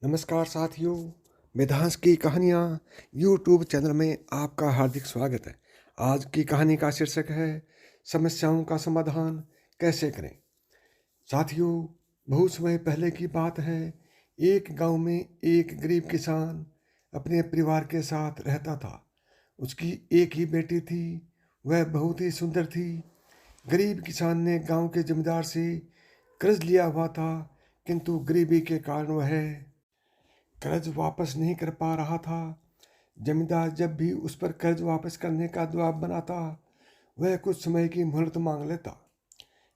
नमस्कार साथियों, मिधांस की कहानियाँ यूट्यूब चैनल में आपका हार्दिक स्वागत है। आज की कहानी का शीर्षक है समस्याओं का समाधान कैसे करें। साथियों, बहुत समय पहले की बात है। एक गांव में एक गरीब किसान अपने परिवार के साथ रहता था। उसकी एक ही बेटी थी। वह बहुत ही सुंदर थी। गरीब किसान ने गांव के जमींदार से कर्ज लिया हुआ था, किंतु गरीबी के कारण वह कर्ज वापस नहीं कर पा रहा था। जमींदार जब भी उस पर कर्ज वापस करने का दबाव बनाता, वह कुछ समय की मोहलत मांग लेता।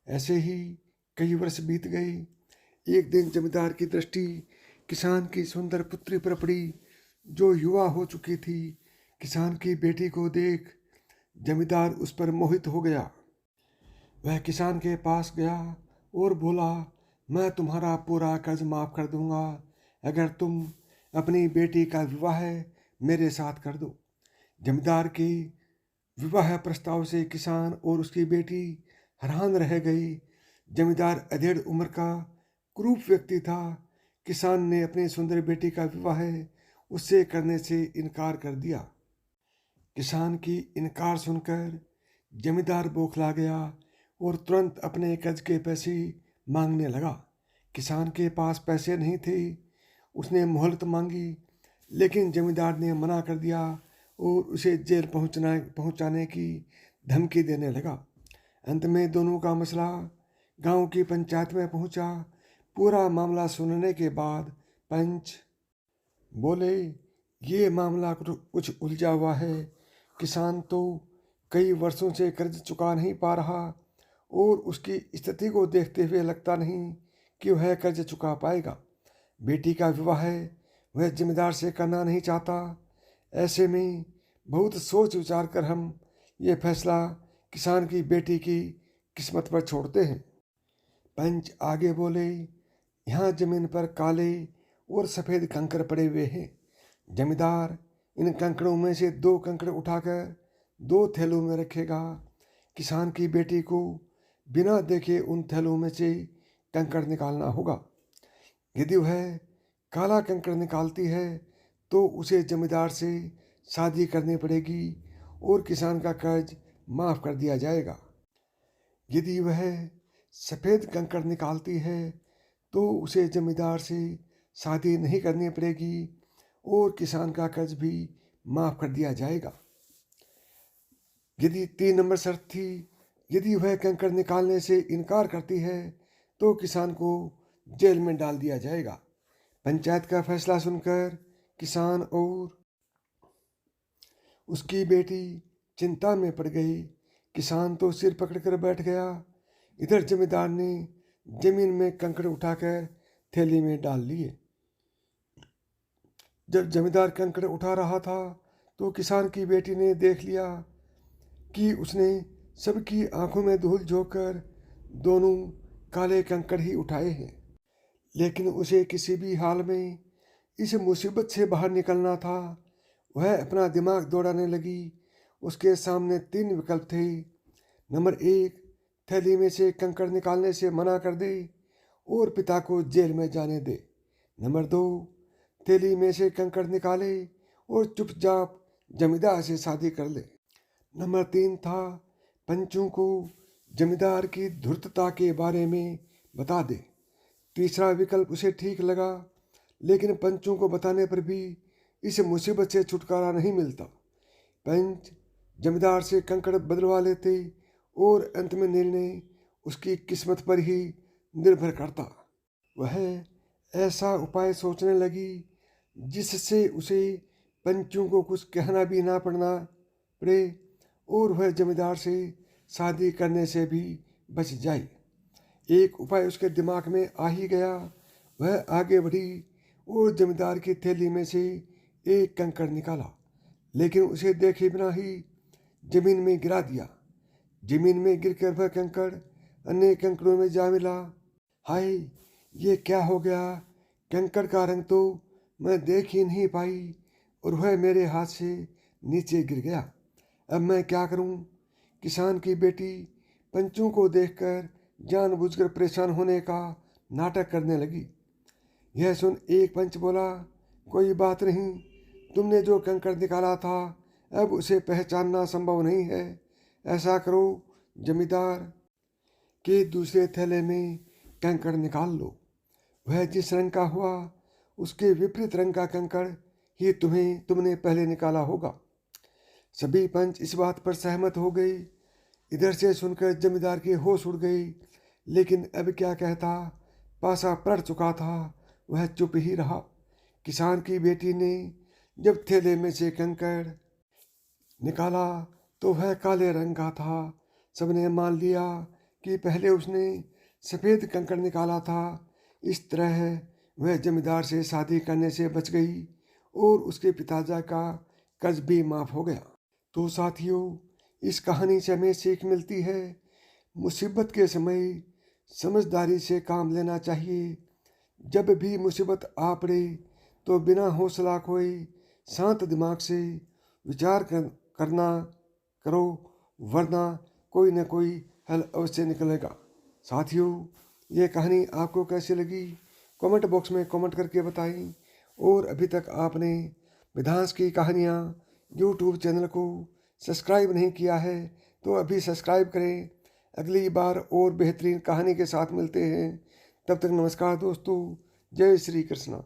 ऐसे ही कई वर्ष बीत गए। एक दिन जमींदार की दृष्टि किसान की सुंदर पुत्री पर पड़ी, जो युवा हो चुकी थी। किसान की बेटी को देख जमींदार उस पर मोहित हो गया। वह किसान के पास गया और बोला, मैं तुम्हारा पूरा कर्ज माफ कर दूंगा अगर तुम अपनी बेटी का विवाह मेरे साथ कर दो। जमींदार के विवाह प्रस्ताव से किसान और उसकी बेटी हैरान रह गई। जमींदार अधेड़ उम्र का कुरूप व्यक्ति था। किसान ने अपनी सुंदर बेटी का विवाह उससे करने से इनकार कर दिया। किसान की इनकार सुनकर जमींदार बौखला गया और तुरंत अपने कर्ज के पैसे मांगने लगा। किसान के पास पैसे नहीं थे। उसने मोहलत मांगी, लेकिन जमींदार ने मना कर दिया और उसे जेल पहुंचाने की धमकी देने लगा। अंत में दोनों का मसला गांव की पंचायत में पहुंचा। पूरा मामला सुनने के बाद पंच बोले, ये मामला कुछ उलझा हुआ है। किसान तो कई वर्षों से कर्ज चुका नहीं पा रहा और उसकी स्थिति को देखते हुए लगता नहीं कि वह कर्ज चुका पाएगा। बेटी का विवाह वह जिम्मेदार से करना नहीं चाहता। ऐसे में बहुत सोच विचार कर हम ये फैसला किसान की बेटी की किस्मत पर छोड़ते हैं। पंच आगे बोले, यहाँ जमीन पर काले और सफ़ेद कंकड़ पड़े हुए हैं। जमींदार इन कंकड़ों में से 2 कंकड़ उठाकर 2 थैलों में रखेगा। किसान की बेटी को बिना देखे उन थैलों में से कंकड़ निकालना होगा। यदि वह काला कंकड़ निकालती है तो उसे जमींदार से शादी करनी पड़ेगी और किसान का कर्ज माफ कर दिया जाएगा। यदि वह सफ़ेद कंकड़ निकालती है तो उसे जमींदार से शादी नहीं करनी पड़ेगी और किसान का कर्ज भी माफ कर दिया जाएगा। यदि 3 नंबर शर्त थी, यदि वह कंकड़ निकालने से इनकार करती है तो किसान को जेल में डाल दिया जाएगा। पंचायत का फैसला सुनकर किसान और उसकी बेटी चिंता में पड़ गई। किसान तो सिर पकड़कर बैठ गया। इधर जमींदार ने जमीन में कंकड़ उठाकर थैली में डाल लिए। जब जमींदार कंकड़ उठा रहा था तो किसान की बेटी ने देख लिया कि उसने सबकी आंखों में धूल झोंककर दोनों काले कंकड़ ही उठाए हैं। लेकिन उसे किसी भी हाल में इस मुसीबत से बाहर निकलना था। वह अपना दिमाग दौड़ाने लगी। उसके सामने 3 विकल्प थे। नंबर 1, थैली में से कंकड़ निकालने से मना कर दे और पिता को जेल में जाने दे। नंबर 2, थैली में से कंकड़ निकाले और चुपचाप जमींदार से शादी कर ले। नंबर 3 था, पंचों को जमींदार की धूर्तता के बारे में बता दे। तीसरा विकल्प उसे ठीक लगा, लेकिन पंचों को बताने पर भी इस मुसीबत से छुटकारा नहीं मिलता। पंच जमींदार से कंकड़ बदलवा लेते और अंत में निर्णय उसकी किस्मत पर ही निर्भर करता। वह ऐसा उपाय सोचने लगी जिससे उसे पंचों को कुछ कहना भी ना पड़े और वह जमींदार से शादी करने से भी बच जाए। एक उपाय उसके दिमाग में आ ही गया। वह आगे बढ़ी और जमींदार की थैली में से एक कंकड़ निकाला, लेकिन उसे देखे बिना ही जमीन में गिरा दिया। जमीन में गिरकर वह कंकड़ अन्य कंकड़ों में जा मिला। हाय, ये क्या हो गया? कंकड़ का रंग तो मैं देख ही नहीं पाई और वह मेरे हाथ से नीचे गिर गया। अब मैं क्या करूं? किसान की बेटी पंचों को देखकर जानबूझकर परेशान होने का नाटक करने लगी। यह सुन एक पंच बोला, कोई बात नहीं, तुमने जो कंकड़ निकाला था अब उसे पहचानना संभव नहीं है। ऐसा करो, जमींदार के दूसरे थैले में कंकड़ निकाल लो। वह जिस रंग का हुआ उसके विपरीत रंग का कंकड़ ही तुमने पहले निकाला होगा। सभी पंच इस बात पर सहमत हो गए। इधर से सुनकर जमींदार की होश उड़ गई, लेकिन अब क्या कहता, पासा पलट चुका था। वह चुप ही रहा। किसान की बेटी ने जब थैले में से कंकड़ निकाला तो वह काले रंग का था। सबने मान लिया कि पहले उसने सफ़ेद कंकड़ निकाला था। इस तरह वह जमींदार से शादी करने से बच गई और उसके पिताजी का कर्ज भी माफ़ हो गया। तो साथियों, इस कहानी से हमें सीख मिलती है, मुसीबत के समय समझदारी से काम लेना चाहिए। जब भी मुसीबत आ पड़े तो बिना हौसला खोए शांत दिमाग से विचार करना करो, वरना कोई न कोई हल अवश्य निकलेगा। साथियों, ये कहानी आपको कैसी लगी कमेंट बॉक्स में कमेंट करके बताएं। और अभी तक आपने विधांस की कहानियाँ यूट्यूब चैनल को सब्सक्राइब नहीं किया है तो अभी सब्सक्राइब करें। अगली बार और बेहतरीन कहानी के साथ मिलते हैं। तब तक नमस्कार दोस्तों। जय श्री कृष्ण।